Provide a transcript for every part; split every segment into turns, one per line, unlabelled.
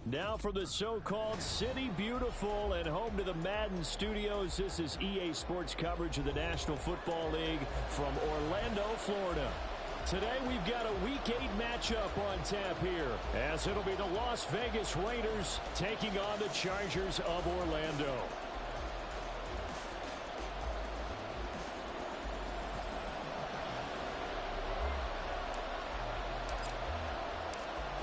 Now for the so-called City Beautiful and home to the Madden Studios. This is EA Sports coverage of the National Football League from Orlando, Florida. Today we've got a Week 8 matchup on tap here, as it'll be the Las Vegas Raiders taking on the Chargers of Orlando.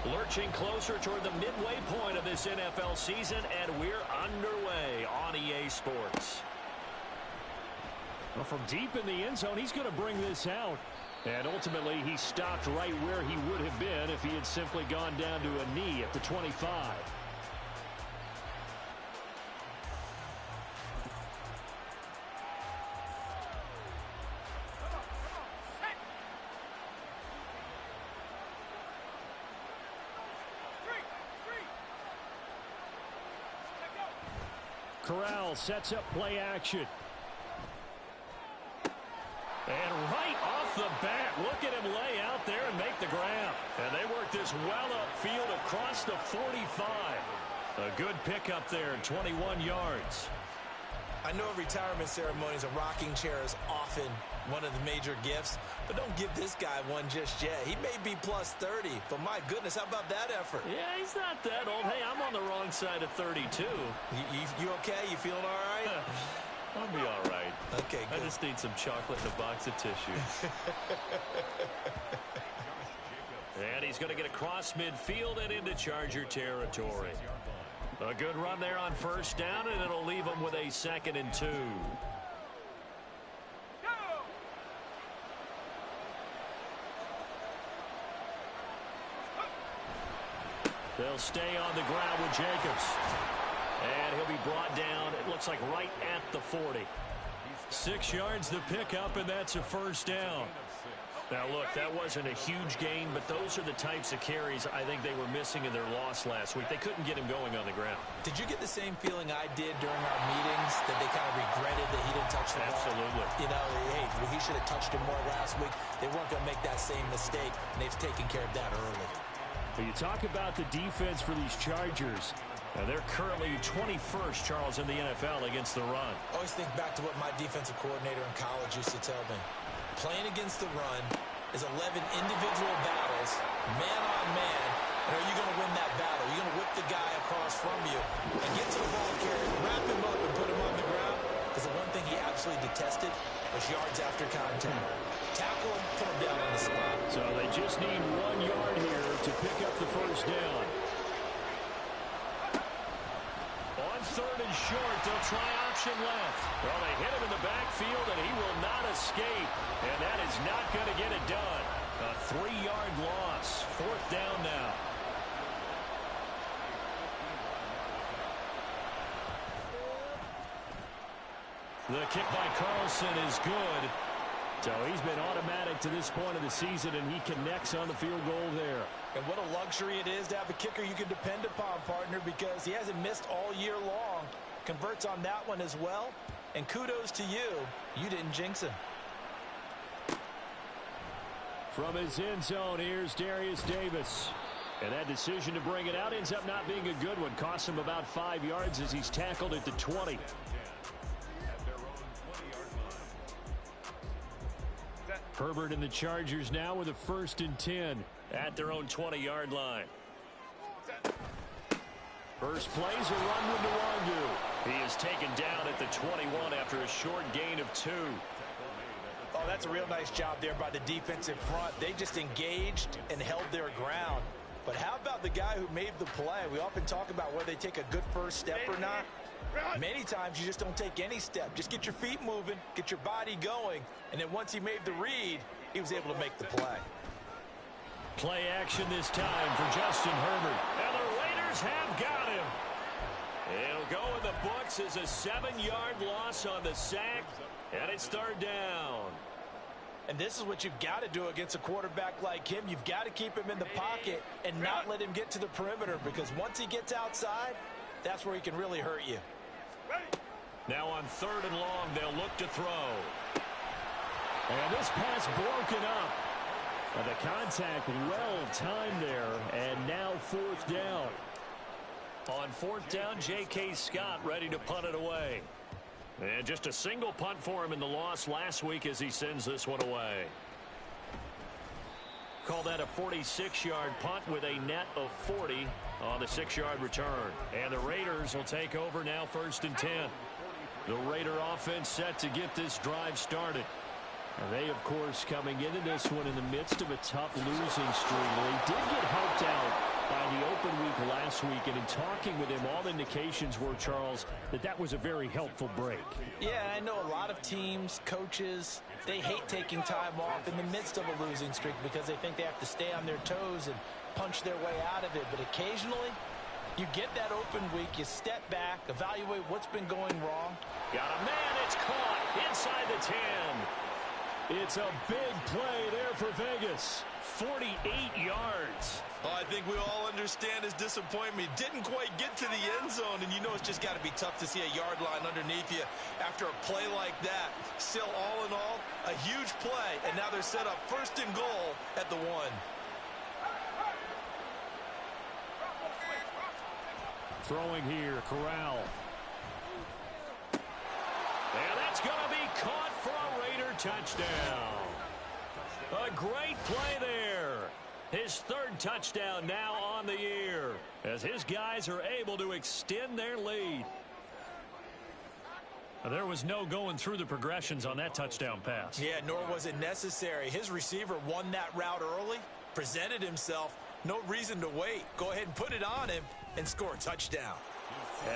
Lurching closer toward the midway point of this NFL season, and we're underway on EA Sports. Well, from deep in the end zone, he's going to bring this out. And ultimately, he stopped right where he would have been if he had simply gone down to a knee at the 25. Corral sets up play action. And right off the bat, look at him lay out there and make the ground. And they work this well upfield across the 45. A good pickup there, 21 yards.
I know at retirement ceremonies, a rocking chair is often one of the major gifts, but don't give this guy one just yet. He may be plus 30, but my goodness, how about that effort?
Yeah, he's not that old. Hey, I'm on the wrong side of 32.
You okay? You feeling all right?
I'll be all right.
Okay, good.
I just need some chocolate and a box of tissue. And he's going to get across midfield and into Charger territory. A good run there on first down, and it'll leave him with a 2nd and 2. They'll stay on the ground with Jacobs. And he'll be brought down, it looks like right at the 40. 6 yards the pickup, and that's a first down. Now, look, that wasn't a huge gain, but those are the types of carries I think they were missing in their loss last week. They couldn't get him going on the ground.
Did you get the same feeling I did during our meetings, that they kind of regretted that he didn't touch the ball?
Absolutely.
You know, hey, he should have touched him more last week. They weren't going to make that same mistake, and they've taken care of that early.
When you talk about the defense for these Chargers, they're currently 21st, Charles, in the NFL against the run.
I always think back to what my defensive coordinator in college used to tell me. Playing against the run is 11 individual battles, man on man, and are you going to win that battle? Are you going to whip the guy across from you and get to the ball carrier, wrap him up, and put him on the ground? Because the one thing he absolutely detested was yards after contact. Tackle him, put him down on the spot.
So they just need 1 yard here to pick up the first down. On 3rd and short, they'll try option left. Well, they hit him in the backfield, and he will not escape. And that is not going to get it done. A 3-yard loss. 4th down now. The kick by Carlson is good. So he's been automatic to this point of the season, and he connects on the field goal there.
And what a luxury it is to have a kicker you can depend upon, partner, because he hasn't missed all year long. Converts on that one as well. And kudos to you. You didn't jinx him.
From his end zone, here's Darius Davis. And that decision to bring it out ends up not being a good one. Costs him about 5 yards as he's tackled at the 20. Herbert and the Chargers now with a 1st and 10 at their own 20-yard line. First play's a run with Nwangu. He is taken down at the 21 after a short gain of 2.
Oh, that's a real nice job there by the defensive front. They just engaged and held their ground. But how about the guy who made the play? We often talk about whether they take a good first step or not. Many times you just don't take any step. Just get your feet moving, get your body going, and then once he made the read, he was able to make the play.
Play action this time for Justin Herbert. And the Raiders have got him. It'll go in the books as a 7-yard loss on the sack, and it's 3rd down.
And this is what you've got to do against a quarterback like him. You've got to keep him in the pocket and not let him get to the perimeter, because once he gets outside, that's where he can really hurt you.
Now on 3rd and long, they'll look to throw. And this pass broken up. The contact well timed there, and now 4th down. On fourth down, J.K. Scott ready to punt it away. And just a single punt for him in the loss last week as he sends this one away. Call that a 46-yard punt with a net of 40 on the 6-yard return. And the Raiders will take over now, 1st and 10. The Raider offense set to get this drive started. And they, of course, coming into this one in the midst of a tough losing streak. They did get helped out by the open week last week, and in talking with him, all indications were, Charles, that was a very helpful break.
Yeah, I know a lot of teams, coaches, they hate taking time off in the midst of a losing streak because they think they have to stay on their toes and punch their way out of it. But occasionally, you get that open week, you step back, evaluate what's been going wrong.
Got a man, it's caught inside the 10. It's a big play there for Vegas. 48 yards.
Oh, I think we all understand his disappointment. Didn't quite get to the end zone, and you know it's just got to be tough to see a yard line underneath you after a play like that. Still, all in all, a huge play, and now they're set up 1st and goal at the 1.
Throwing here, Corral. And that's going to be caught for a Raider touchdown. A great play there. His 3rd touchdown now on the year as his guys are able to extend their lead. There was no going through the progressions on that touchdown pass.
Yeah, nor was it necessary. His receiver won that route early, presented himself. No reason to wait. Go ahead and put it on him and score a touchdown.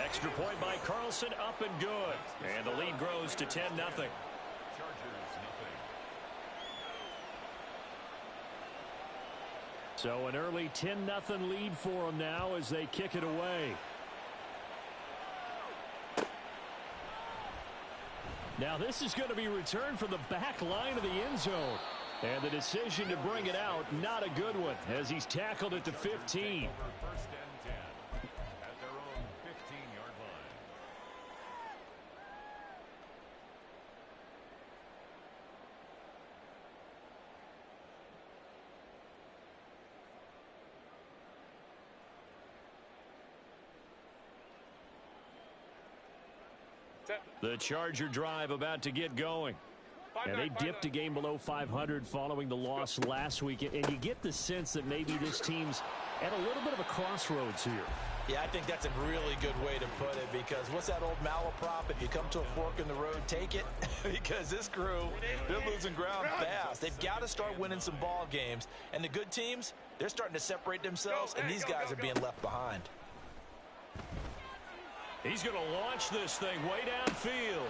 Extra point by Carlson, up and good. And the lead grows to 10-0. So an early 10-0 lead for them now as they kick it away. Now this is going to be returned from the back line of the end zone. And the decision to bring it out, not a good one, as he's tackled at the 15. The Charger drive about to get going. And they dipped a game below 500 following the loss last week. And you get the sense that maybe this team's at a little bit of a crossroads here.
Yeah, I think that's a really good way to put it because what's that old malaprop? If you come to a fork in the road, take it. Because this crew, they're losing ground fast. They've got to start winning some ball games. And the good teams, they're starting to separate themselves, and these guys are being left behind.
He's going to launch this thing way downfield.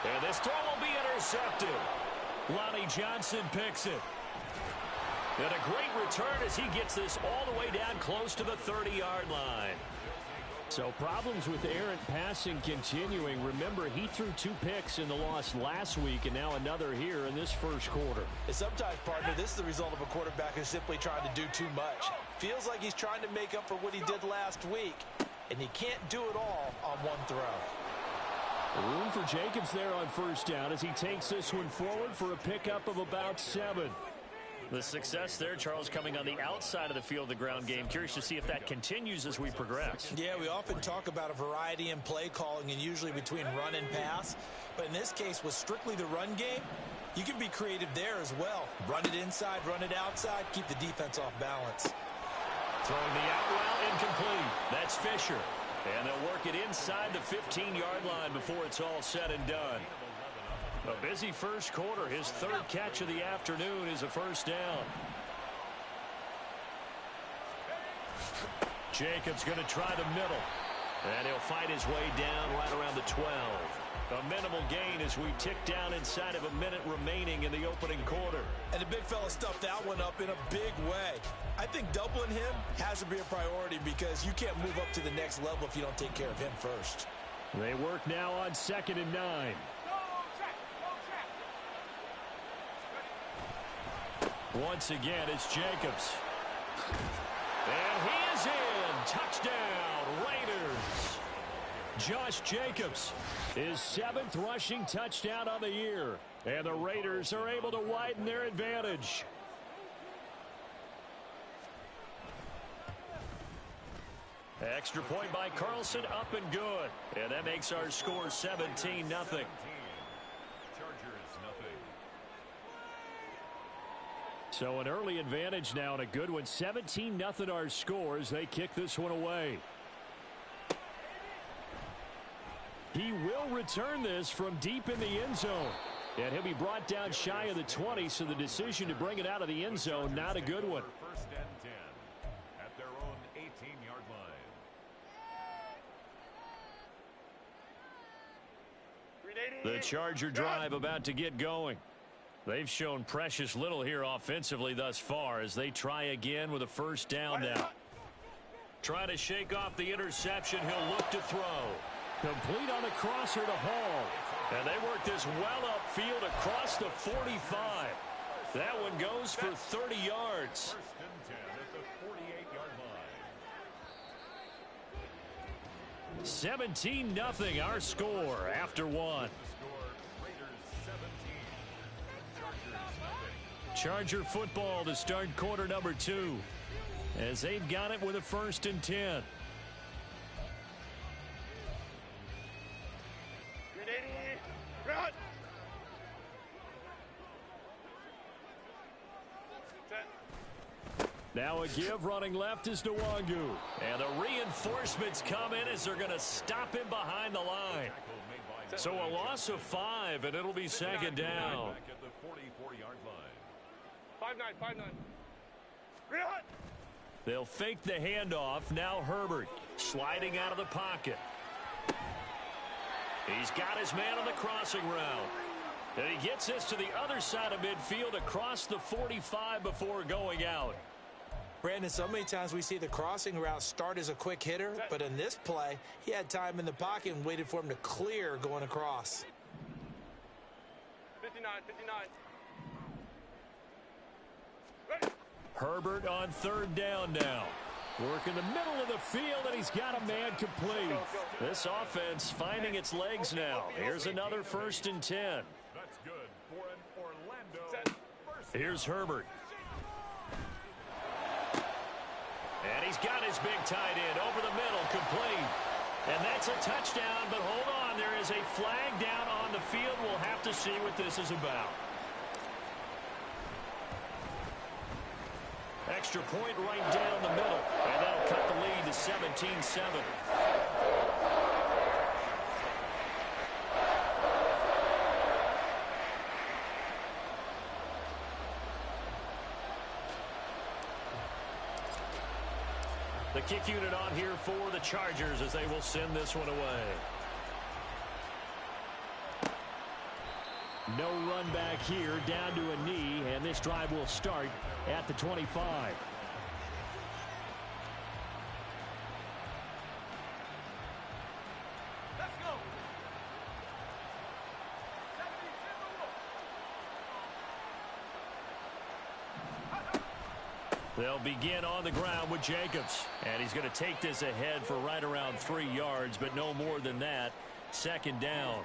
And this throw will be intercepted. Lonnie Johnson picks it. And a great return as he gets this all the way down close to the 30-yard line. So problems with errant passing continuing. Remember, he threw 2 picks in the loss last week and now another here in this first quarter.
And sometimes, partner, this is the result of a quarterback who's simply trying to do too much. Feels like he's trying to make up for what he did last week. And he can't do it all on one throw.
Room for Jacobs there on first down as he takes this one forward for a pickup of about 7. The success there, Charles, coming on the outside of the field of the ground game. Curious to see if that continues as we progress.
Yeah, we often talk about a variety in play calling and usually between run and pass. But in this case, with strictly the run game, you can be creative there as well. Run it inside, run it outside, keep the defense off balance.
Throwing the out route incomplete. That's Fisher. And they'll work it inside the 15-yard line before it's all said and done. A busy first quarter. His 3rd catch of the afternoon is a first down. Jacobs going to try the middle. And he'll fight his way down right around the 12. A minimal gain as we tick down inside of a minute remaining in the opening quarter.
And the big fella stuffed that one up in a big way. I think doubling him has to be a priority because you can't move up to the next level if you don't take care of him first.
They work now on 2nd and 9. Once again, it's Jacobs. And he is in. Touchdown, Raiders. Josh Jacobs, his 7th rushing touchdown on the year. And the Raiders are able to widen their Extra point by Carlson, up and good. And that makes our score 17-0.
Chargers, 0.
So an early advantage now and a good one. 17-0 our scores. They kick this one away. He will return this from deep in the end zone. And he'll be brought down shy of the 20, so the decision to bring it out of the end zone, not a good one.
First and 10 at their own 18-yard line.
The Charger drive about to get going. They've shown precious little here offensively thus far as they try again with a first down now. Trying to shake off the interception. He'll look to throw. Complete on the crosser to Hall. And they work this well upfield across the 45. That one goes for 30 yards.
First and 10 at the 48-yard line.
17-0 our score after one. Charger football to start quarter number 2 as they've got it with a first and 10. Now a give running left is Nwangu. And the reinforcements come in as they're going to stop him behind the line. So a loss of 5, and it'll be second down.
Back at the 44-yard line.
5-9.
They'll fake the handoff. Now Herbert sliding out of the pocket. He's got his man on the crossing route. And he gets this to the other side of midfield across the 45 before going out.
Brandon, so many times we see the crossing route start as a quick hitter, but in this play, he had time in the pocket and waited for him to clear going across.
59.
Herbert on third down now. Work in the middle of the field, and he's got a man complete. This offense finding its legs now. Here's another first and 10.
That's good for an Orlando.
Here's Herbert. And he's got his big tight end over the middle, complete. And that's a touchdown, but hold on. There is a flag down on the field. We'll have to see what this is about. Extra point right down the middle. And that'll cut the lead to 17-7. The kick unit on here for the Chargers as they will send this one away. No run back here, down to a knee, and this drive will start at the 25.
Let's go.
They'll begin on the ground with Jacobs. And he's going to take this ahead for right around 3 yards, but no more than that. Second down.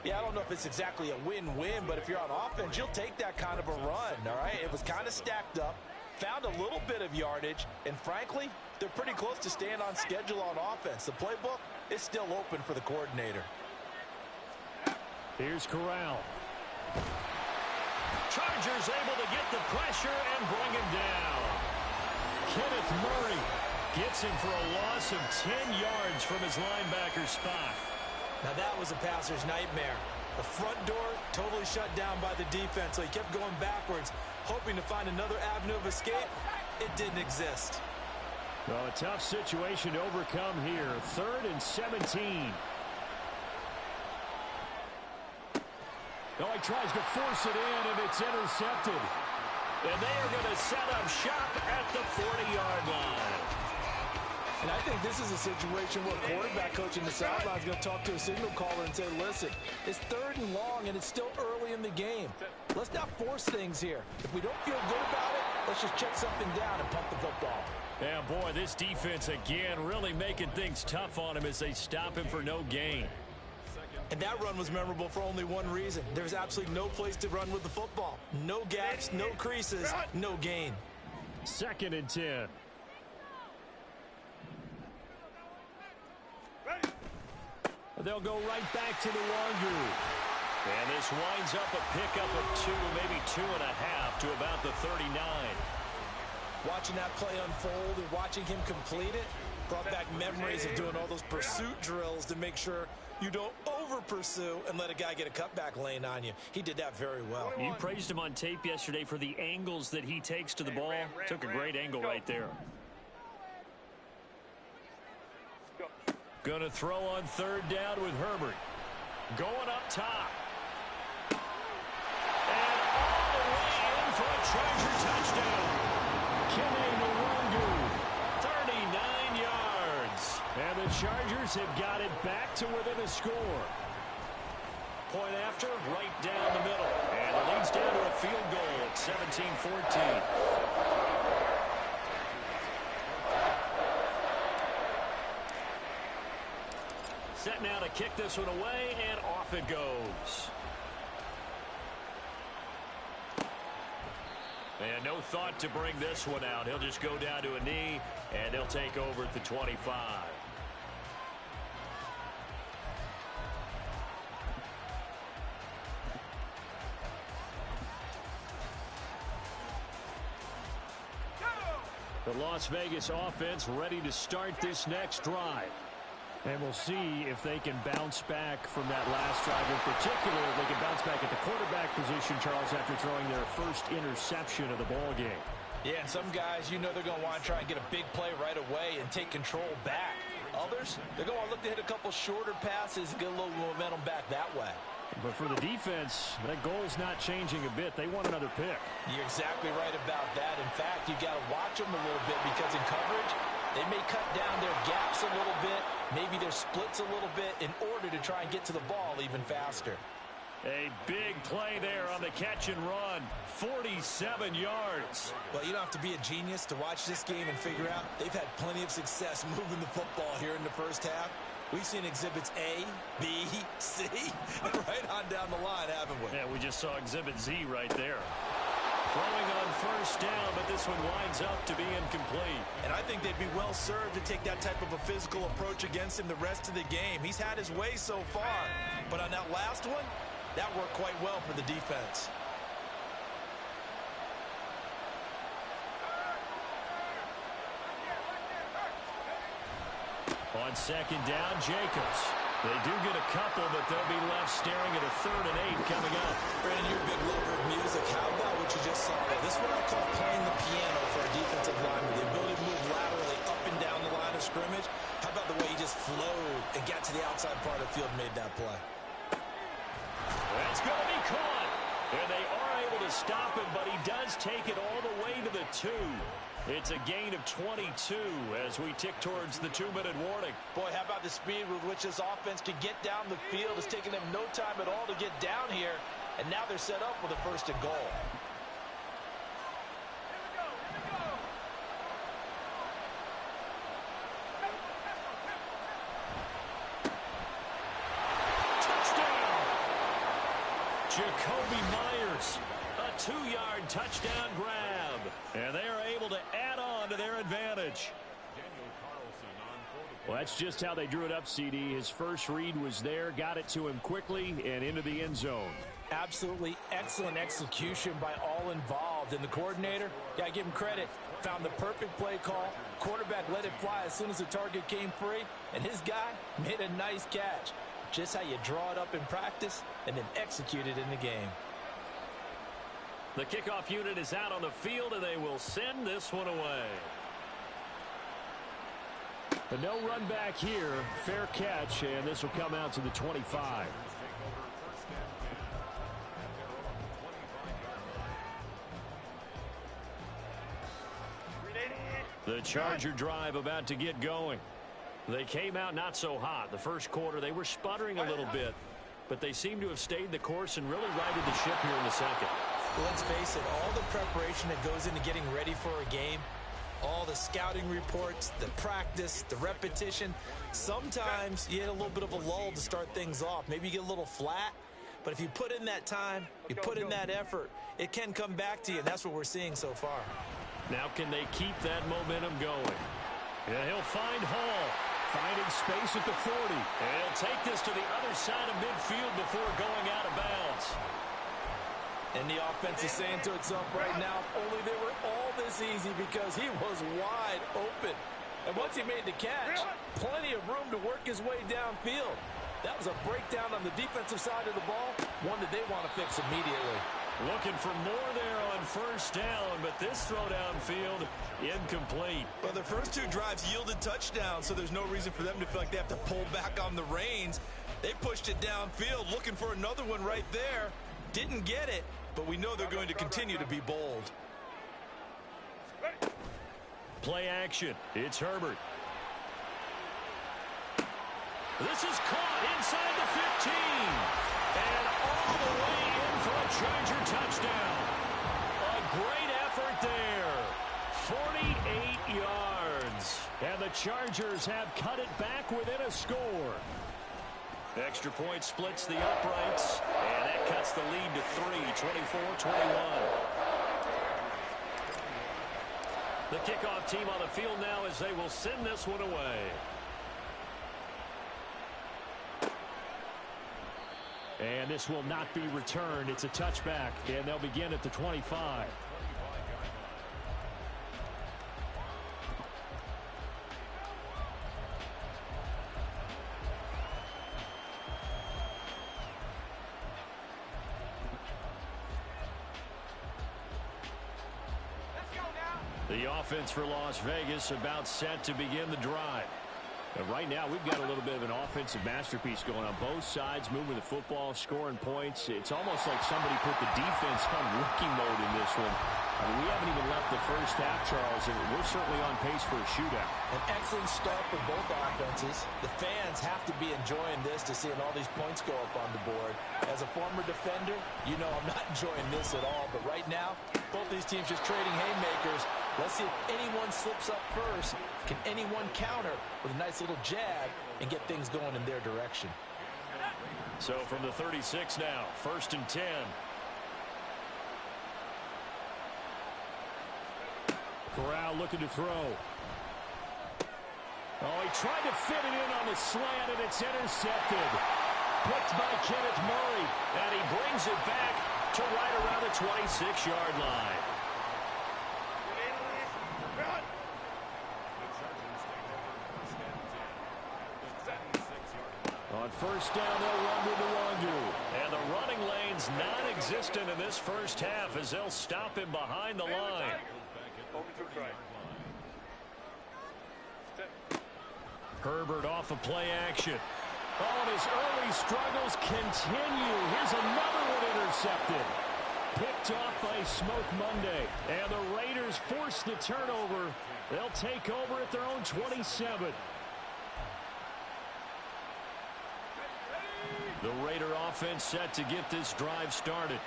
Yeah, I don't know if it's exactly a win-win, but if you're on offense, you'll take that kind of a run, all right? It was kind of stacked up, found a little bit of yardage, and frankly, they're pretty close to staying on schedule on offense. The playbook is still open for the coordinator.
Here's Corral. Chargers able to get the pressure and bring him down. Kenneth Murray gets him for a loss of 10 yards from his linebacker spot.
Now that was a passer's nightmare. The front door totally shut down by the defense, so he kept going backwards, hoping to find another avenue of escape. It didn't exist.
Well, a tough situation to overcome here. 3rd and 17. No, he tries to force it in, and it's intercepted. And they are going to set up shop at the 40-yard line.
And I think this is a situation where quarterback coach in the sideline is going to talk to a signal caller and say, listen, it's 3rd and long, and it's still early in the game. Let's not force things here. If we don't feel good about it, let's just check something down and pump the football.
Yeah, boy, this defense again really making things tough on him as they stop him for no gain.
And that run was memorable for only one reason. There's absolutely no place to run with the football. No gaps, no creases, no gain.
2nd and 10. They'll go right back to the Wangu. And this winds up a pickup of 2, maybe 2.5 to about the 39.
Watching that play unfold and watching him complete it brought back memories of doing all those pursuit drills to make sure you don't over-pursue and let a guy get a cutback lane on you. He did that very well.
You praised him on tape yesterday for the angles that he takes to the ball. Took a great angle right there. Going to throw on 3rd down with Herbert. Going up top. And all the way in for a Charger touchdown. Kene Nwangwu, 39 yards. And the Chargers have got it back to within a score. Point after, right down the middle. And it leads down to a field goal at 17-14. Set now to kick this one away, and off it goes. And no thought to bring this one out. He'll just go down to a knee, and they'll take over at the 25. The Las Vegas offense ready to start this next drive. And we'll see if they can bounce back from that last drive. In particular, if they can bounce back at the quarterback position, Charles, after throwing their first interception of the ball game.
Yeah, and some guys, you know they're going to want to try and get a big play right away and take control back. Others, they're going to look to hit a couple shorter passes and get a little momentum back that way.
But for the defense, that goal's not changing a bit. They want another pick.
You're exactly right about that. In fact, you got to watch them a little bit because in coverage, they may cut down their gaps a little bit, maybe their splits a little bit in order to try and get to the ball even faster.
A big play there on the catch and run. 47 yards.
Well, you don't have to be a genius to watch this game and figure out they've had plenty of success moving the football here in the first half. We've seen exhibits A, B, C, right on down the line, haven't we?
Yeah, we just saw exhibit Z right there. Throwing on 1st down, but this one winds up to be incomplete.
And I think they'd be well served to take that type of a physical approach against him the rest of the game. He's had his way so far, but on that last one, that worked quite well for the defense.
On 2nd down, Jacobs. They do get a couple, but they'll be left staring at a 3rd and 8 coming up.
Brandon, you're a big lover of music. How about what you just saw there? This is what I call playing the piano for a defensive lineman. The ability to move laterally up and down the line of scrimmage. How about the way he just flowed and got to the outside part of the field and made that play?
That's going to be caught. And they are able to stop him, but he does take it all the way to the 2. It's a gain of 22 as we tick towards the 2-minute warning.
Boy, how about the speed with which this offense can get down the field? It's taken them no time at all to get down here, and now they're set up with a 1st and goal.
Touchdown! Jakobi Meyers, a 2-yard touchdown grab. And they are able to add on to their advantage. Well, that's just how they drew it up, CD. His first read was there, got it to him quickly, and into the end zone.
Absolutely excellent execution by all involved. And the coordinator, gotta give him credit, found the perfect play call. Quarterback let it fly as soon as the target came free, and his guy made a nice catch. Just how you draw it up in practice and then execute it in the game.
The kickoff unit is out on the field, and they will send this one away. But no run back here. Fair catch, and this will come out to the 25. The Charger drive about to get going. They came out not so hot. The first quarter, they were sputtering a little bit, but they seem to have stayed the course and really righted the ship here in the second.
Well, let's face it, all the preparation that goes into getting ready for a game, all the scouting reports, the practice, the repetition, sometimes you hit a little bit of a lull to start things off. Maybe you get a little flat, but if you put in that time, you put in that effort, it can come back to you, and that's what we're seeing so far.
Now can they keep that momentum going? Yeah, he'll find Hall. Finding space at the 40. And he'll take this to the other side of midfield before going out of bounds.
And the offense is saying to itself right now, only they were all this easy because he was wide open. And once he made the catch, plenty of room to work his way downfield. That was a breakdown on the defensive side of the ball, one that they want to fix immediately.
Looking for more there on first down, but this throw downfield, incomplete.
Well, their first two drives yielded touchdowns, so there's no reason for them to feel like they have to pull back on the reins. They pushed it downfield, looking for another one right there. Didn't get it, but we know they're going to continue to be bold.
Play action. It's Herbert. This is caught inside the 15. And all the way in for a Charger touchdown. A great effort there. 48 yards. And the Chargers have cut it back within a score. Extra point splits the uprights. And that cuts the lead to 3, 24-21. The kickoff team on the field now as they will send this one away. And this will not be returned. It's a touchback, and they'll begin at the 25. The offense for Las Vegas about set to begin the drive. And right now, we've got a little bit of an offensive masterpiece going on both sides, moving the football, scoring points. It's almost like somebody put the defense on rookie mode in this one. I mean, we haven't even left the first half, Charles, and we're certainly on pace for a shootout.
An excellent start for both offenses. The fans have to be enjoying this to seeing all these points go up on the board. As a former defender, you know I'm not enjoying this at all. But right now, both these teams just trading haymakers. Let's see if anyone slips up first. Can anyone counter with a nice little jab and get things going in their direction?
So from the 36 now, 1st and 10. Corral looking to throw. Oh, he tried to fit it in on the slant, and it's intercepted. Picked by Kenneth Murray, and he brings it back to right around the 26-yard line. On first down, they'll run with the Wongu. And the running lane's non-existent in this first half as they'll stop him behind the line. Herbert off of play action. Oh, and his early struggles continue. Here's another one intercepted. Picked off by Smoke Monday. And the Raiders force the turnover. They'll take over at their own 27. The Raider offense set to get this drive started.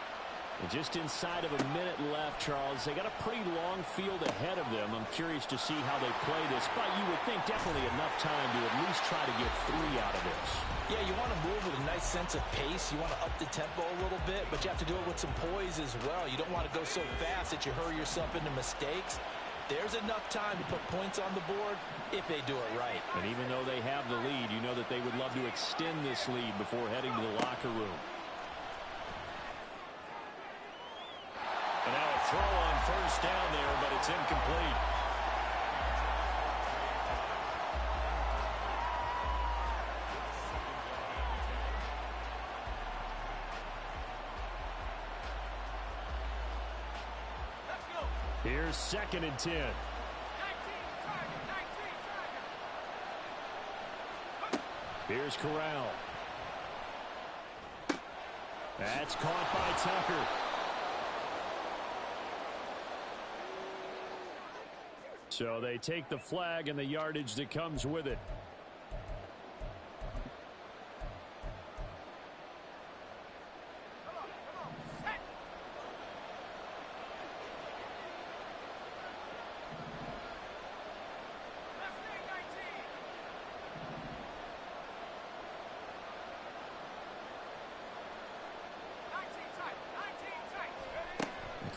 And just inside of a minute left, Charles. They got a pretty long field ahead of them. I'm curious to see how they play this. But you would think definitely enough time to at least try to get 3 out of this.
Yeah, you want to move with a nice sense of pace. You want to up the tempo a little bit, but you have to do it with some poise as well. You don't want to go so fast that you hurry yourself into mistakes. There's enough time to put points on the board if they do it right.
And even though they have the lead, you know that they would love to extend this lead before heading to the locker room. And now a throw on first down there, but it's incomplete. Here's 2nd and 10. Here's Corral. That's caught by Tucker. So they take the flag and the yardage that comes with it.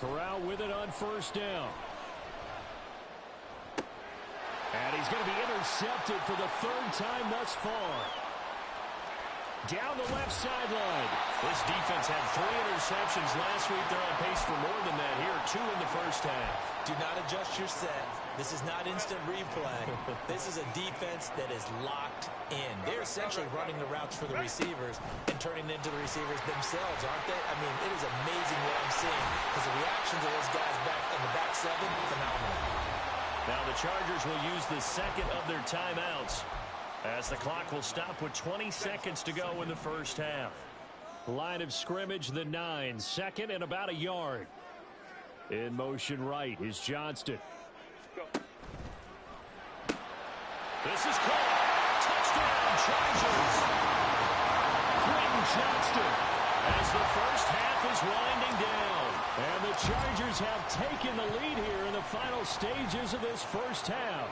Corral with it on first down. And he he's going to be intercepted for the third time thus far. Down the left sideline. This defense had 3 interceptions last week. They're on pace for more than that here. 2 in the first half.
Do not adjust your set. This is not instant replay. This is a defense that is locked in. They're essentially running the routes for the receivers and turning into the receivers themselves, aren't they? I mean, it is amazing what I'm seeing because the reaction to those guys back in the back 7, phenomenal.
Now the Chargers will use the second of their timeouts, as the clock will stop with 20 seconds to go in the first half. Line of scrimmage, the 9, second and about a yard. In motion right is Johnston. This is caught. Touchdown, Chargers. Quentin Johnston as the first half is winding down. And the Chargers have taken the lead here in the final stages of this first half.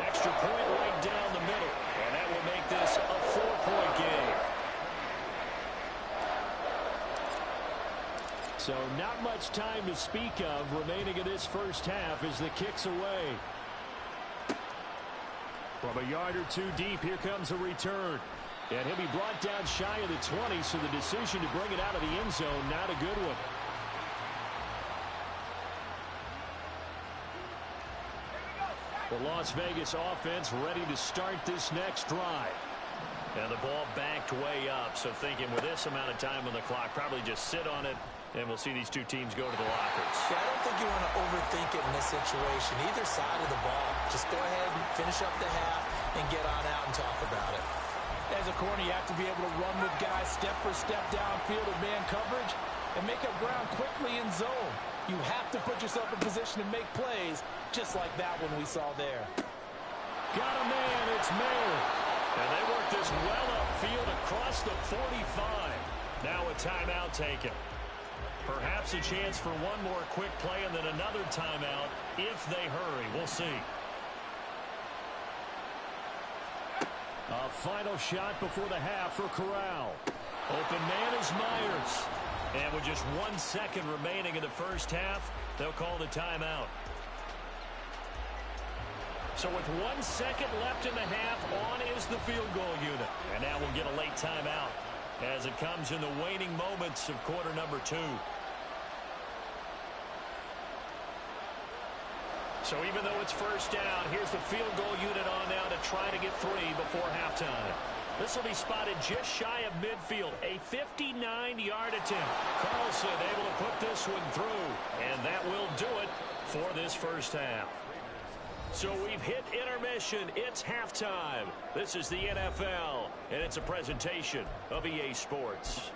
Extra point right down the middle, and that will make this a 4-point game. So not much time to speak of remaining in this first half as the kick's away. From a yard or 2 deep, here comes a return. And he'll be brought down shy of the 20, so the decision to bring it out of the end zone, not a good one. The Las Vegas offense ready to start this next drive. And the ball backed way up, so thinking with this amount of time on the clock, probably just sit on it, and we'll see these 2 teams go to the lockers.
Yeah, I don't think you want to overthink it in this situation. Either side of the ball, just go ahead and finish up the half and get on out and talk about it.
As a corner, you have to be able to run with guys step for step downfield in man coverage and make up ground quickly in zone. You have to put yourself in position to make plays, just like that one we saw there.
Got a man, it's Mayer. And they work this well upfield across the 45. Now a timeout taken. Perhaps a chance for one more quick play and then another timeout if they hurry. We'll see. A final shot before the half for Corral. Open man is Myers. And with just 1 second remaining in the first half, they'll call the timeout. So with 1 second left in the half, on is the field goal unit. And now we'll get a late timeout as it comes in the waning moments of quarter number 2. So even though it's first down, here's the field goal unit on now to try to get 3 before halftime. This will be spotted just shy of midfield, a 59-yard attempt. Carlson able to put this one through, and that will do it for this first half. So we've hit intermission. It's halftime. This is the NFL, and it's a presentation of EA Sports.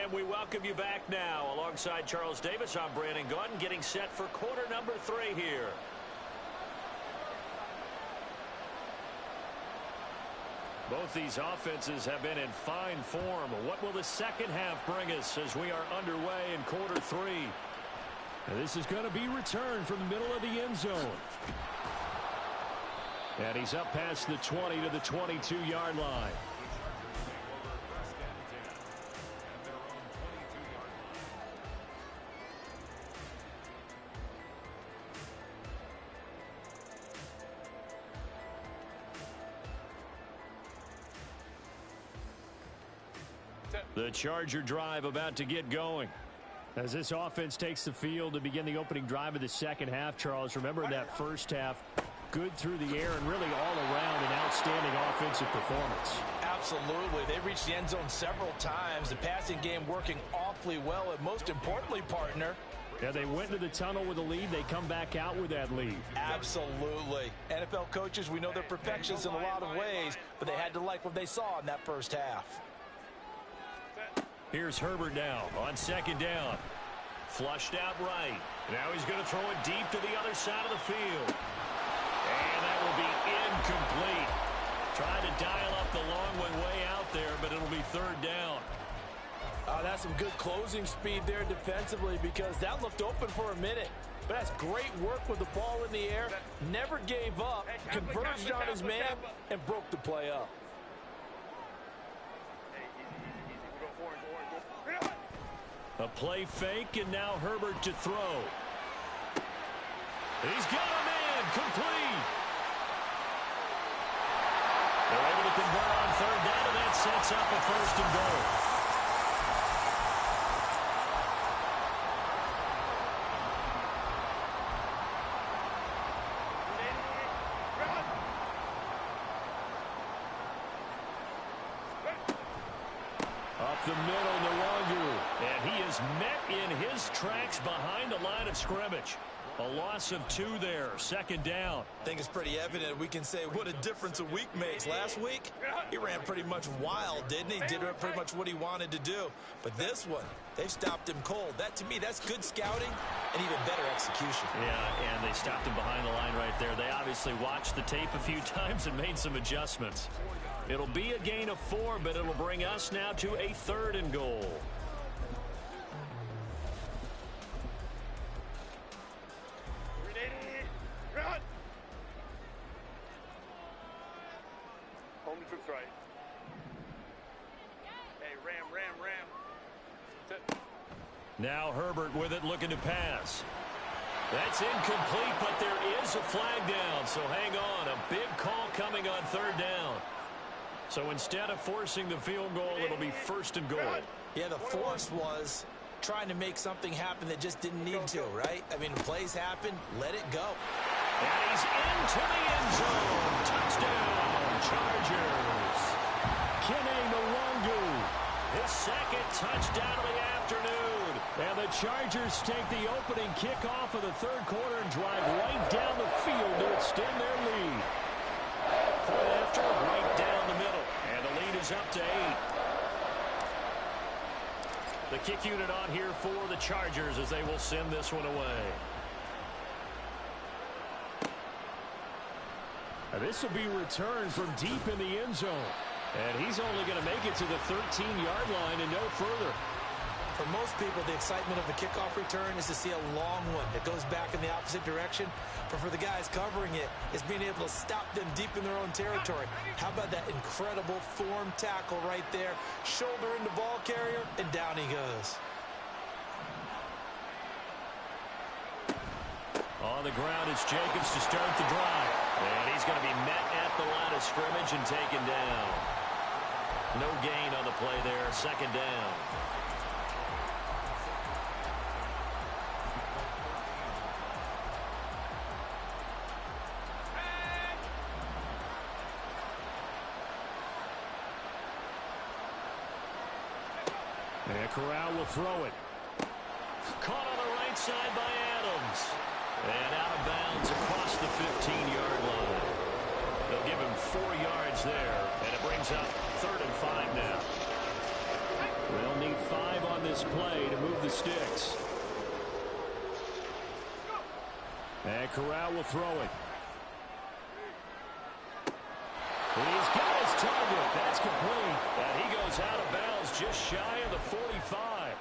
And we welcome you back now. Alongside Charles Davis, I'm Brandon Gaudin, getting set for quarter number 3 here. Both these offenses have been in fine form. What will the second half bring us as we are underway in quarter 3? And this is going to be returned from the middle of the end zone. And he's up past the 20 to the 22-yard line. The Charger drive about to get going. As this offense takes the field to begin the opening drive of the second half, Charles, remember that first half, good through the air and really all around an outstanding offensive performance.
Absolutely. They reached the end zone several times. The passing game working awfully well, and most importantly, partner,
yeah, they went into the tunnel with a lead. They come back out with that lead.
Absolutely. NFL coaches, we know they're perfectionists in a lot of ways, but they had to like what they saw in that first half.
Here's Herbert now on second down. Flushed out right. Now he's going to throw it deep to the other side of the field. And that will be incomplete. Trying to dial up the long one way out there, but it'll be third down.
That's some good closing speed there defensively because that looked open for a minute. But that's great work with the ball in the air. Never gave up, converged on his man, and broke the play up.
A play fake, and now Herbert to throw. He's got a man, complete. They're able to convert on third down, and that sets up a first and goal. Up the middle, Nwangu. And he is met in his tracks behind the line of scrimmage. A loss of 2 there, second down.
I think it's pretty evident. We can say what a difference a week makes. Last week, he ran pretty much wild, didn't he? Did pretty much what he wanted to do. But this one, they've stopped him cold. That, to me, that's good scouting and even better execution.
Yeah, and they stopped him behind the line right there. They obviously watched the tape a few times and made some adjustments. It'll be a gain of 4, but it'll bring us now to a 3rd and goal. Now Herbert with it, looking to pass. That's incomplete, but there is a flag down, so hang on. A big call coming on third down. So instead of forcing the field goal, it'll be first and goal.
Yeah, the force was trying to make something happen that just didn't need to, right? I mean, plays happen, let it go.
And he's into the end zone. Touchdown, Chargers. Kene Nwangu, his second touchdown of the afternoon. And the Chargers take the opening kickoff of the third quarter and drive right down the field to extend their lead. Point after, right down the middle. And the lead is up to 8. The kick unit on here for the Chargers as they will send this one away.
This will be returned from deep in the end zone.
And he's only going to make it to the 13-yard line and no further.
For most people, the excitement of the kickoff return is to see a long one that goes back in the opposite direction. But for the guys covering it, it's being able to stop them deep in their own territory. How about that incredible form tackle right there? Shoulder into ball carrier, and down he goes.
On the ground, it's Jacobs to start the drive. And he's going to be met at the line of scrimmage and taken down. No gain on the play there, second down. And Corral will throw it. Caught on the right side by Adams. And out of bounds across the 15-yard line. They'll give him 4 yards there. And it brings up 3rd and 5 now. They'll need 5 on this play to move the sticks. And Corral will throw it. He's got his target. That's complete. And he goes out of bounds just shy of the 45.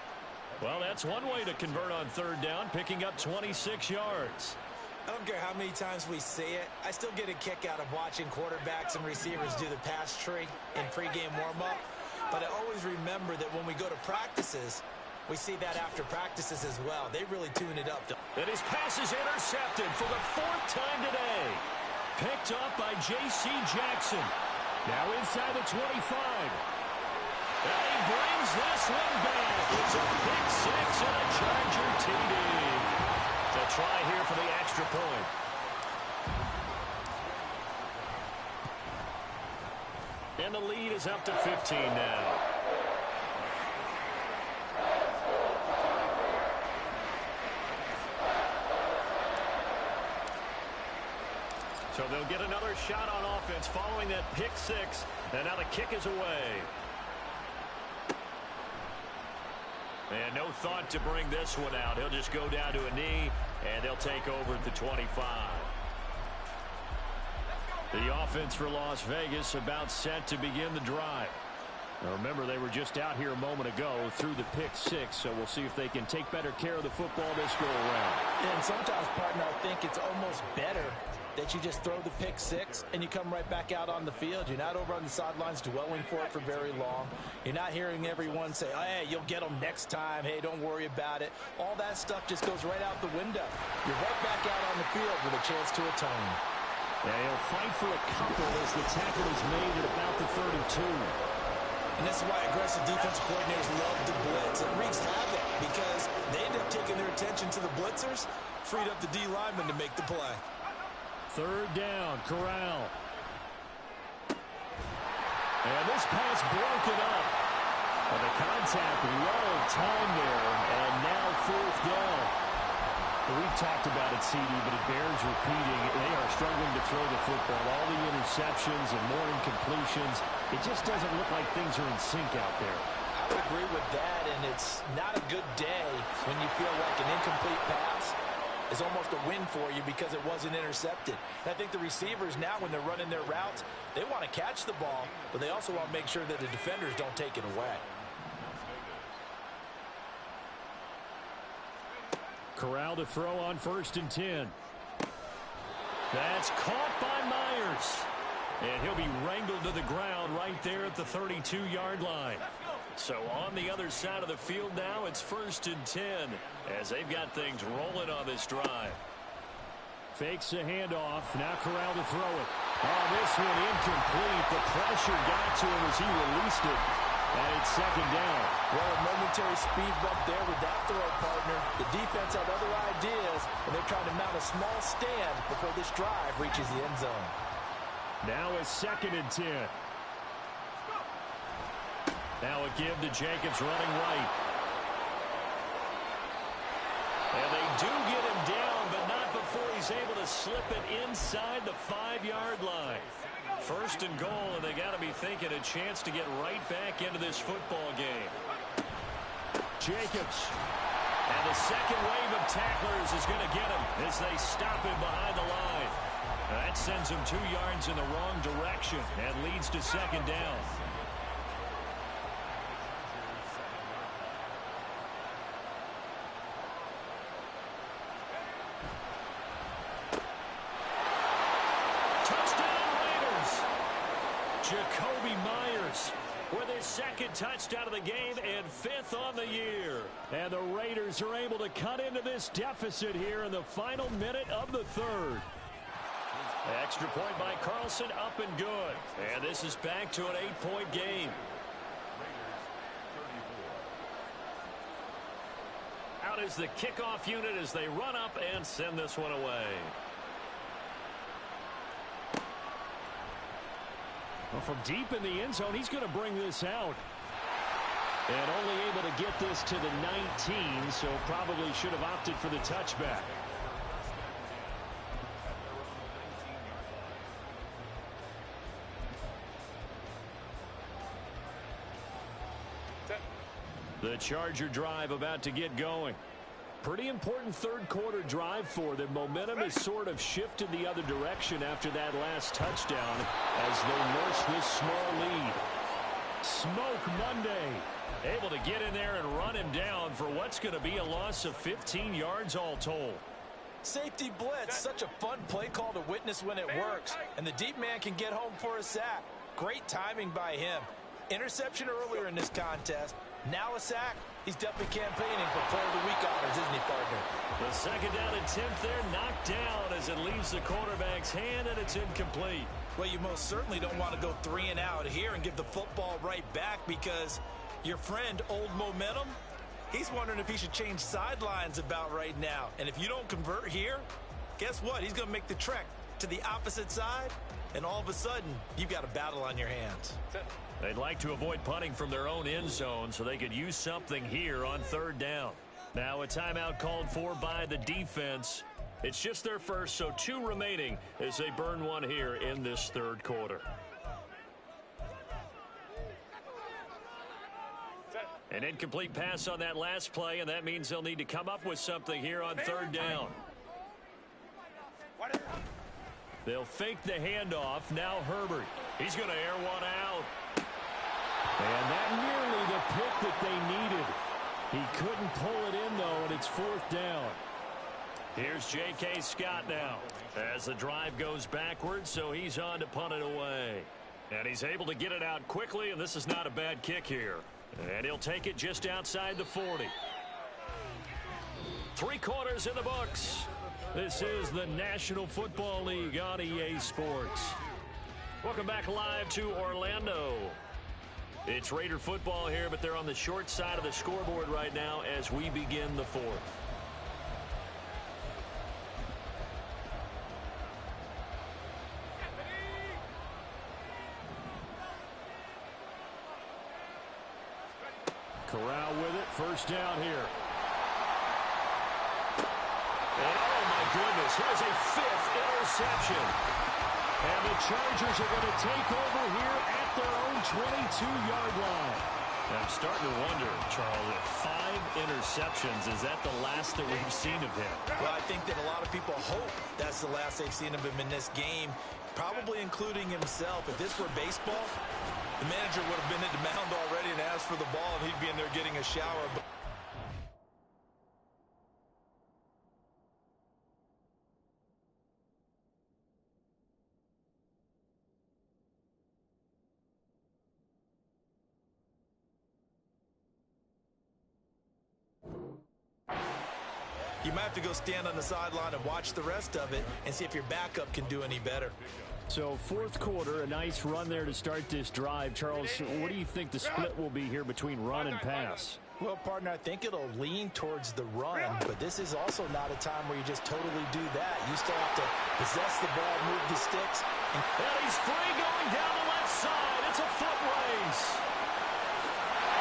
Well, that's one way to convert on third down, picking up 26 yards.
I don't care how many times we see it. I still get a kick out of watching quarterbacks and receivers do the pass tree in pregame warm-up. But I always remember that when we go to practices, we see that after practices as well. They really tune it up.
And his pass is intercepted for the 4th time today. Picked up by J.C. Jackson. Now inside the 25. And he brings this one back. It's a pick 6 and a Charger TD. To try here for the extra point. And the lead is up to 15 now. So they'll get another shot on offense following that pick 6. And now the kick is away. And no thought to bring this one out. He'll just go down to a knee, and they'll take over at the 25. The offense for Las Vegas about set to begin the drive. Now remember, they were just out here a moment ago through the pick six, so we'll see if they can take better care of the football this go around.
And sometimes, partner, I think it's almost better that you just throw the pick six and you come right back out on the field. You're not over on the sidelines dwelling for it for very long. You're not hearing everyone say, hey, you'll get them next time. Hey, don't worry about it. All that stuff just goes right out the window. You're right back out on the field with a chance to atone.
Yeah, he'll fight for a couple as the tackle is made at about the 32.
And this is why aggressive defensive coordinators love to blitz. It wreaks havoc because they end up taking their attention to the blitzers, freed up the D lineman to make the play.
Third down, Corral. And this pass broken up. And the contact, low time there, and now fourth down. We've talked about it, CD, but it bears repeating. They are struggling to throw the football. All the interceptions and more incompletions. It just doesn't look like things are in sync out there.
I would agree with that, and it's not a good day when you feel like an incomplete pass is almost a win for you because it wasn't intercepted. And I think the receivers now, when they're running their routes, they want to catch the ball, but they also want to make sure that the defenders don't take it away.
Corral to throw on 1st and 10. That's caught by Myers. And he'll be wrangled to the ground right there at the 32-yard line. So on the other side of the field now, it's 1st and 10 as they've got things rolling on this drive. Fakes the handoff. Now Corral to throw it. Oh, this one incomplete. The pressure got to him as he released it. And it's 2nd down.
Well, a momentary speed bump there with that throw, partner. The defense had other ideas, and they're trying to mount a small stand before this drive reaches the end zone.
Now it's 2nd and 10. Now a give to Jacobs running right. And they do get him down, but not before he's able to slip it inside the 5-yard line. 1st and goal, and they got to be thinking a chance to get right back into this football game. Jacobs. And the second wave of tacklers is going to get him as they stop him behind the line. That sends him 2 yards in the wrong direction and leads to 2nd down. Jakobi Myers with his 2nd touchdown of the game and 5th on the year. And the Raiders are able to cut into this deficit here in the final minute of the 3rd. Extra point by Carlson, up and good. And this is back to an 8-point game. Out is the kickoff unit as they run up and send this one away. Well, from deep in the end zone, he's going to bring this out. And only able to get this to the 19, so probably should have opted for the touchback. The Charger drive about to get going. Pretty important 3rd quarter drive for them. Momentum has sort of shifted the other direction after that last touchdown as they nurse this small lead. Smoke Monday. Able to get in there and run him down for what's going to be a loss of 15 yards all told.
Safety blitz, such a fun play call to witness when it works. And the deep man can get home for a sack. Great timing by him. Interception earlier in this contest. Now a sack. He's definitely campaigning for Player of the Week honors, isn't he, partner?
The 2nd down and 10th there, knocked down as it leaves the quarterback's hand, and it's incomplete.
Well, you most certainly don't want to go 3 and out here and give the football right back because your friend, Old Momentum, he's wondering if he should change sidelines about right now. And if you don't convert here, guess what? He's going to make the trek to the opposite side, and all of a sudden, you've got a battle on your hands.
They'd like to avoid punting from their own end zone so they could use something here on 3rd down. Now a timeout called for by the defense. It's just their first, so 2 remaining as they burn one here in this 3rd quarter. An incomplete pass on that last play, and that means they'll need to come up with something here on 3rd down. They'll fake the handoff. Now Herbert. He's going to air one out. And that nearly the pick that they needed. He couldn't pull it in, though, and it's 4th down. Here's J.K. Scott now as the drive goes backwards, so he's on to punt it away. And he's able to get it out quickly, and this is not a bad kick here. And he'll take it just outside the 40. 3 quarters in the books. This is the National Football League on EA Sports. Welcome back live to Orlando. It's Raider football here, but they're on the short side of the scoreboard right now as we begin the 4th. Corral with it. First down here. And oh, my goodness. Here's a 5th interception. And the Chargers are going to take over here at their own 22-yard line. I'm starting to wonder, Charles, if 5 interceptions, is that the last that we've seen of him?
Well, I think that a lot of people hope that's the last they've seen of him in this game, probably including himself. If this were baseball, the manager would have been at the mound already and asked for the ball, and he'd be in there getting a shower. You might have to go stand on the sideline and watch the rest of it and see if your backup can do any better.
So 4th quarter, a nice run there to start this drive. Charles, what do you think the split will be here between run and pass?
Well, partner, I think it'll lean towards the run, but this is also not a time where you just totally do that. You still have to possess the ball, move the sticks.
And he's free going down the left side. It's a foot race.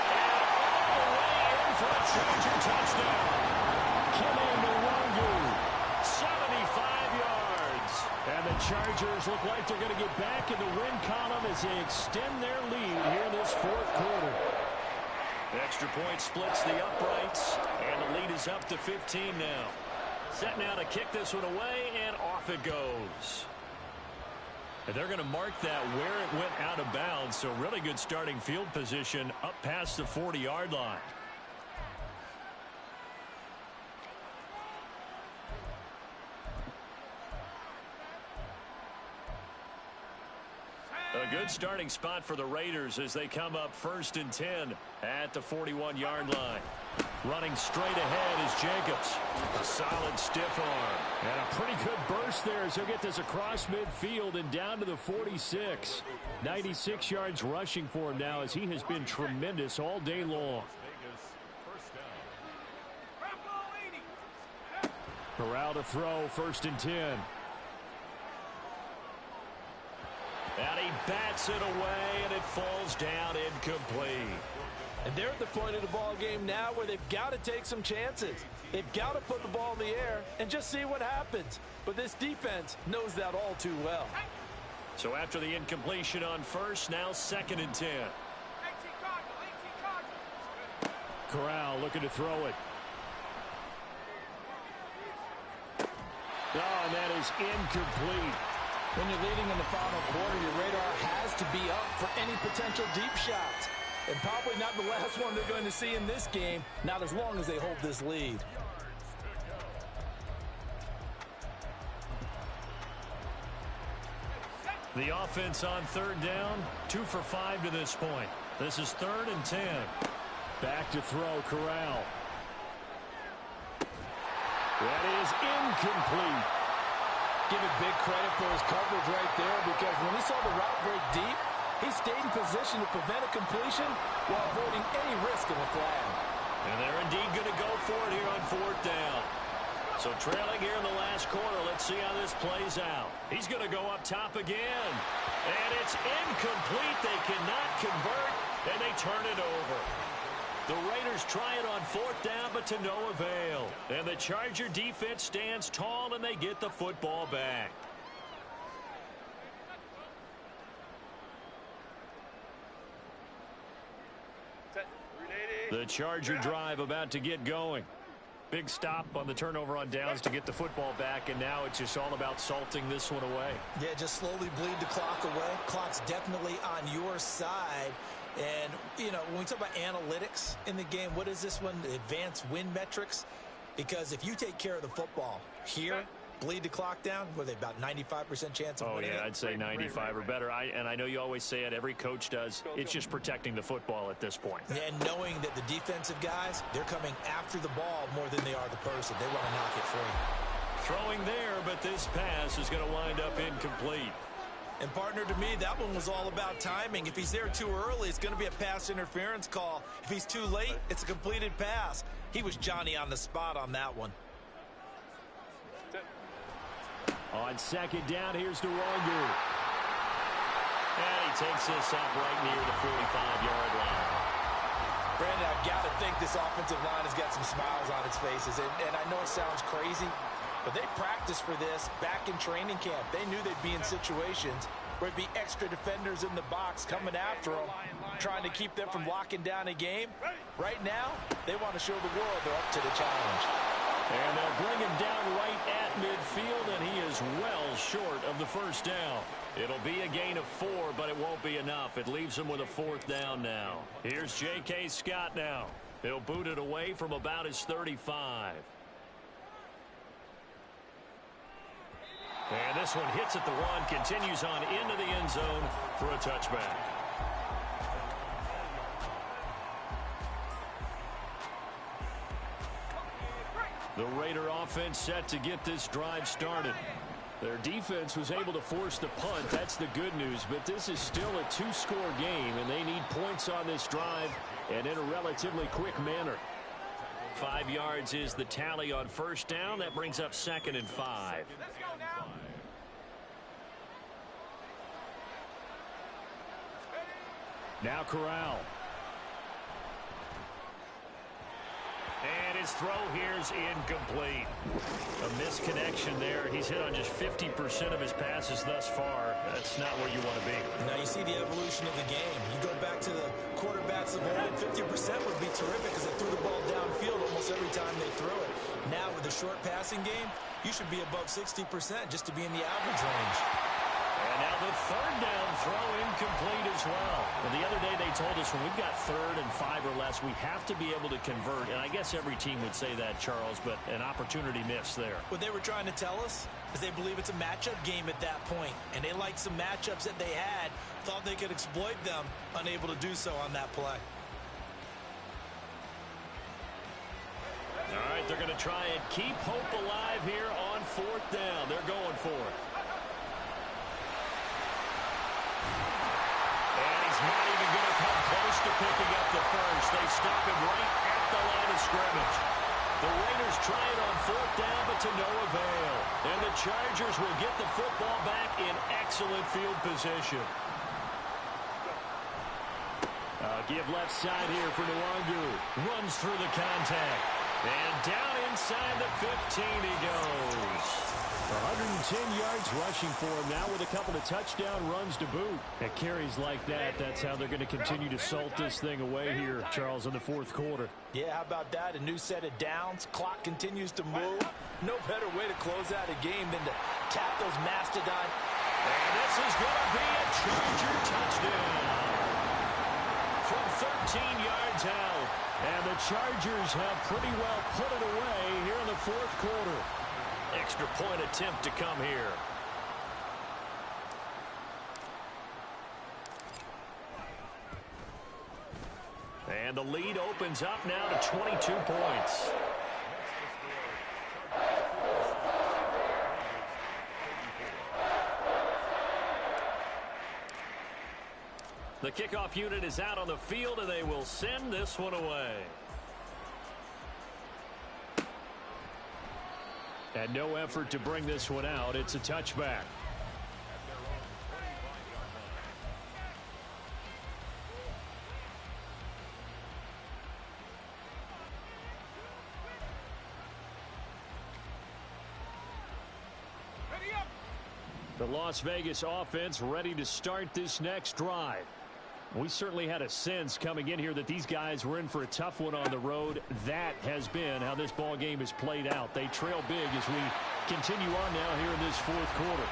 And all the way in for a Charger touchdown. Kenny Nwangu, 75 yards. And the Chargers look like they're going to get back in the win column as they extend their lead here in this 4th quarter. Extra point splits the uprights, and the lead is up to 15 now. Set now to kick this one away, and off it goes. And they're going to mark that where it went out of bounds, so really good starting field position up past the 40-yard line. A good starting spot for the Raiders as they come up 1st and 10 at the 41-yard line. Running straight ahead is Jacobs. A solid stiff arm. And a pretty good burst there as he'll get this across midfield and down to the 46. 96 yards rushing for him now as he has been tremendous all day long. Corral to throw, 1st and 10. And he bats it away, and it falls down incomplete.
And they're at the point of the ball game now where they've got to take some chances. They've got to put the ball in the air and just see what happens. But this defense knows that all too well.
So after the incompletion on 1st, now 2nd and 10. Corral looking to throw it. Oh, and that is incomplete.
When you're leading in the final quarter, your radar has to be up for any potential deep shots. And probably not the last one they're going to see in this game, not as long as they hold this lead.
The offense on 3rd down, 2 for 5 to this point. This is 3rd and 10. Back to throw, Corral. That is incomplete.
Give it big credit for his coverage right there, because when he saw the route break deep, he stayed in position to prevent a completion while avoiding any risk of a flag.
And they're indeed going to go for it here on 4th down. So trailing here in the last quarter, let's see how this plays out. He's going to go up top again. And it's incomplete. They cannot convert, and they turn it over. The Raiders try it on 4th down, but to no avail. And the Charger defense stands tall, and they get the football back. The Charger drive about to get going. Big stop on the turnover on downs to get the football back, and now it's just all about salting this one away.
Yeah, just slowly bleed the clock away. Clock's definitely on your side. And, you know, when we talk about analytics in the game, what is this one? The advanced win metrics? Because if you take care of the football here, bleed the clock down, what are they, about 95% chance of winning?
Oh, yeah, I'd say 95 or better. And I know you always say it, every coach does. It's just protecting the football at this point.
And knowing that the defensive guys, they're coming after the ball more than they are the person. They want to knock it free.
Throwing there, but this pass is going to wind up incomplete.
And, partner, to me, that one was all about timing. If he's there too early, it's going to be a pass interference call. If he's too late, it's a completed pass. He was Johnny on the spot on that one.
On second down, here's Nwangu. And he takes this up right near the 45-yard line.
Brandon, I've got to think this offensive line has got some smiles on its faces. And I know it sounds crazy, but they practiced for this back in training camp. They knew they'd be in situations where it'd be extra defenders in the box coming after them, trying to keep them from locking down a game. Right now, they want to show the world they're up to the challenge.
And they'll bring him down right at midfield, and he is well short of the first down. It'll be a gain of 4, but it won't be enough. It leaves him with a 4th down now. Here's J.K. Scott now. He'll boot it away from about his 35. And this one hits at the 1, continues on into the end zone for a touchback. The Raider offense set to get this drive started. Their defense was able to force the punt. That's the good news. But this is still a 2-score game, and they need points on this drive and in a relatively quick manner. 5 yards is the tally on first down. That brings up 2nd and 5. Now Corral. And his throw here is incomplete. A misconnection there. He's hit on just 50% of his passes thus far. That's not where you want to be.
Now you see the evolution of the game. You go back to the quarterbacks of old, 50% would be terrific because they threw the ball downfield almost every time they threw it. Now with the short passing game, you should be above 60% just to be in the average range.
And now the 3rd down throw incomplete as well. And the other day they told us when we've got 3rd and 5 or less, we have to be able to convert. And I guess every team would say that, Charles, but an opportunity missed there.
What they were trying to tell us is they believe it's a matchup game at that point. And they liked some matchups that they had, thought they could exploit them, unable to do so on that play.
All right, they're going to try and keep hope alive here on 4th down. They're going for it. Not even going to come close to picking up the first. They stop him right at the line of scrimmage. The Raiders try it on 4th down, but to no avail. And the Chargers will get the football back in excellent field position. Give left side here for Nwangu. Runs through the contact. And down inside the 15 he goes. 110 yards rushing for him now with a couple of touchdown runs to boot. At carries like that, that's how they're going to continue to salt this thing away here, Charles, in the 4th quarter.
Yeah, how about that? A new set of downs. Clock continues to move. No better way to close out a game than to tap those mastodon.
And this is going to be a Charger touchdown. From 13 yards out. And the Chargers have pretty well put it away here in the 4th quarter. Extra point attempt to come here. And the lead opens up now to 22 points. The kickoff unit is out on the field, and they will send this one away. And no effort to bring this one out. It's a touchback. The Las Vegas offense ready to start this next drive. We certainly had a sense coming in here that these guys were in for a tough one on the road. That has been how this ball game has played out. They trail big as we continue on now here in this fourth quarter.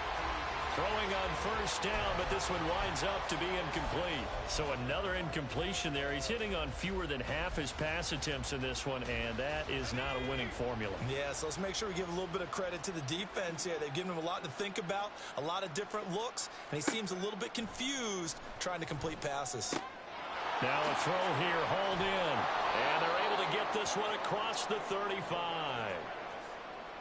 Throwing on first down, but this one winds up to be incomplete. So another incompletion there. He's hitting on fewer than half his pass attempts in this one, and that is not a winning formula.
Yeah, so let's make sure we give a little bit of credit to the defense here. They've given him a lot to think about, a lot of different looks, and he seems a little bit confused trying to complete passes.
Now a throw here, hauled in, and they're able to get this one across the 35.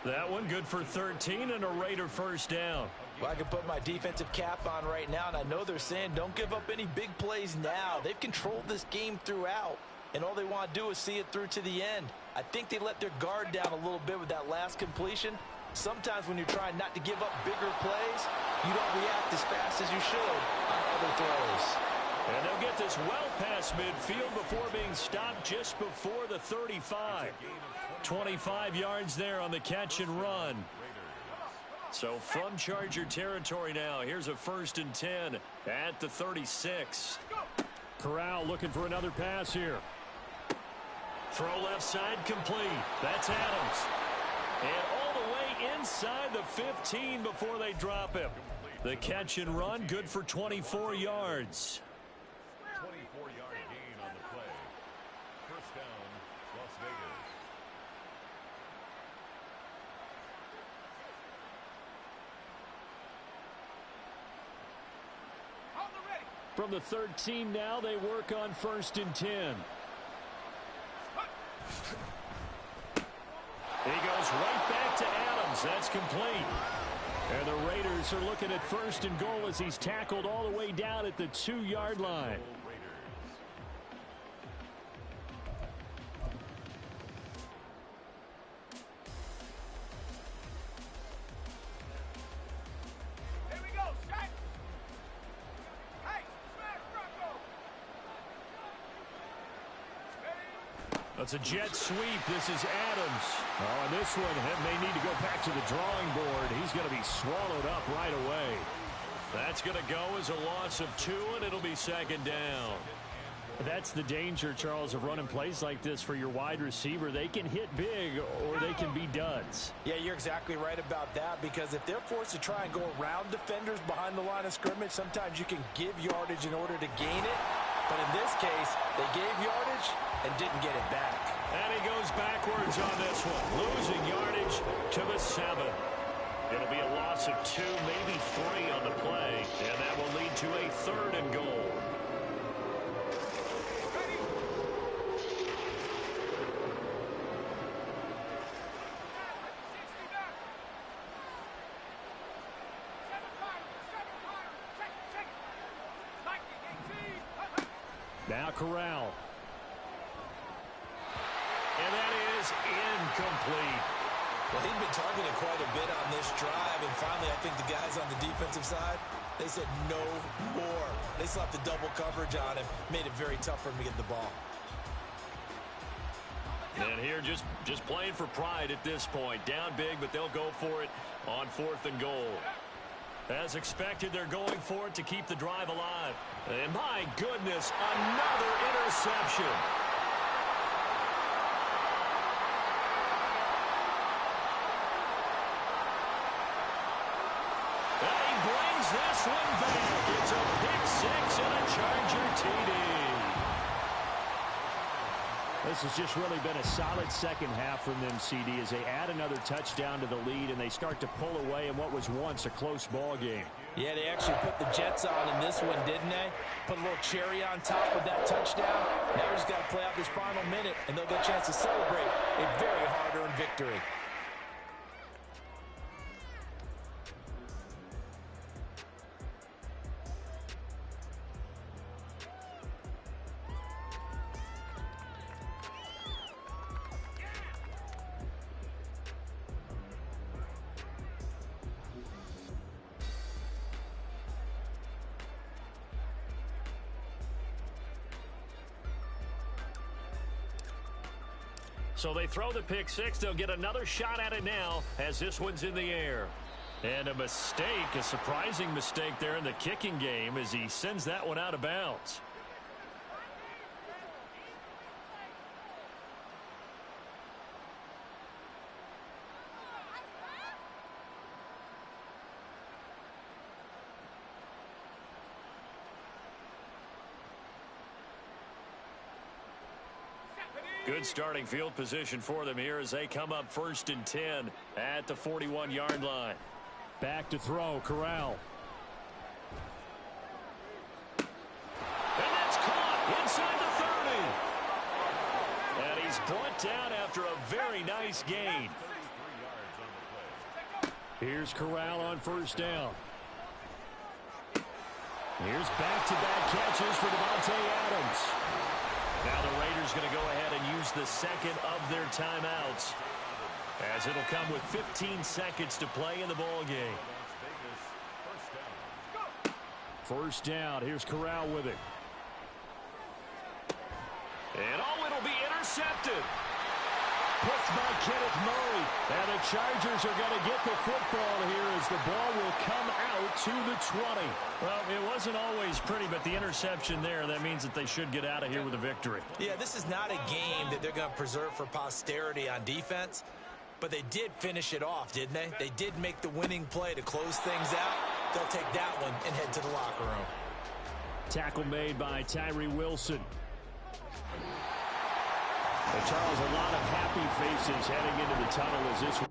That one good for 13 and a Raider first down.
Well, I can put my defensive cap on right now, and I know they're saying don't give up any big plays now. They've controlled this game throughout, and all they want to do is see it through to the end. I think they let their guard down a little bit with that last completion. Sometimes when you're trying not to give up bigger plays, you don't react as fast as you should on other throws.
And they'll get this well past midfield before being stopped just before the 35. 25 yards there on the catch and run. So from Charger territory now, here's a 1st and 10 at the 36. Corral looking for another pass here. Throw left side complete. That's Adams. And all the way inside the 15 before they drop him. The catch and run good for 24 yards.
24-yard gain on the play. First down, Las Vegas.
From the 13 now, they work on 1st and 10. He goes right back to Adams. That's complete. And the Raiders are looking at 1st and goal as he's tackled all the way down at the 2-yard line. That's a jet sweep. This is Adams. Oh, and this one may need to go back to the drawing board. He's going to be swallowed up right away. That's going to go as a loss of 2, and it'll be 2nd down. That's the danger, Charles, of running plays like this for your wide receiver. They can hit big or they can be duds.
Yeah, you're exactly right about that, because if they're forced to try and go around defenders behind the line of scrimmage, sometimes you can give yardage in order to gain it. But in this case, they gave yardage and didn't get it back.
And he goes backwards on this one, losing yardage to the 7. It'll be a loss of 2, maybe 3 on the play, and that will lead to a 3rd and goal. Now Corral. And that is incomplete.
Well, he'd been targeted quite a bit on this drive, and finally I think the guys on the defensive side, they said no more. They slapped the double coverage on him, made it very tough for him to get the ball.
And here just playing for pride at this point. Down big, but they'll go for it on 4th and goal. As expected, they're going for it to keep the drive alive. And my goodness, another interception. And he brings this one back. It's a pick 6 and a Charger TD. This has just really been a solid second half from them, CD, as they add another touchdown to the lead and they start to pull away in what was once a close ball game.
Yeah, they actually put the Jets on in this one, didn't they? Put a little cherry on top of that touchdown. Now we just got to play out this final minute, and they'll get a chance to celebrate a very hard-earned victory.
So they throw the pick 6. They'll get another shot at it now as this one's in the air. And a mistake, a surprising mistake there in the kicking game as he sends that one out of bounds. Good starting field position for them here as they come up 1st and 10 at the 41-yard line.
Back to throw, Corral.
And that's caught inside the 30. And he's brought down after a very nice gain.
Here's Corral on 1st down. Here's back-to-back catches for Davante Adams.
Now the Raiders going to go ahead and use the second of their timeouts, as it'll come with 15 seconds to play in the ball game.
1st down. Here's Corral with it.
And it'll be intercepted.
Picked by Kenneth Murray.
And the Chargers are going to get the football here as the ball will come out to the 20. Well, it wasn't always pretty, but the interception there, that means that they should get out of here with a victory.
Yeah, this is not a game that they're going to preserve for posterity on defense, but they did finish it off, didn't they? They did make the winning play to close things out. They'll take that one and head to the locker room.
Tackle made by Tyree Wilson. But Charles, a lot of happy faces heading into the tunnel as this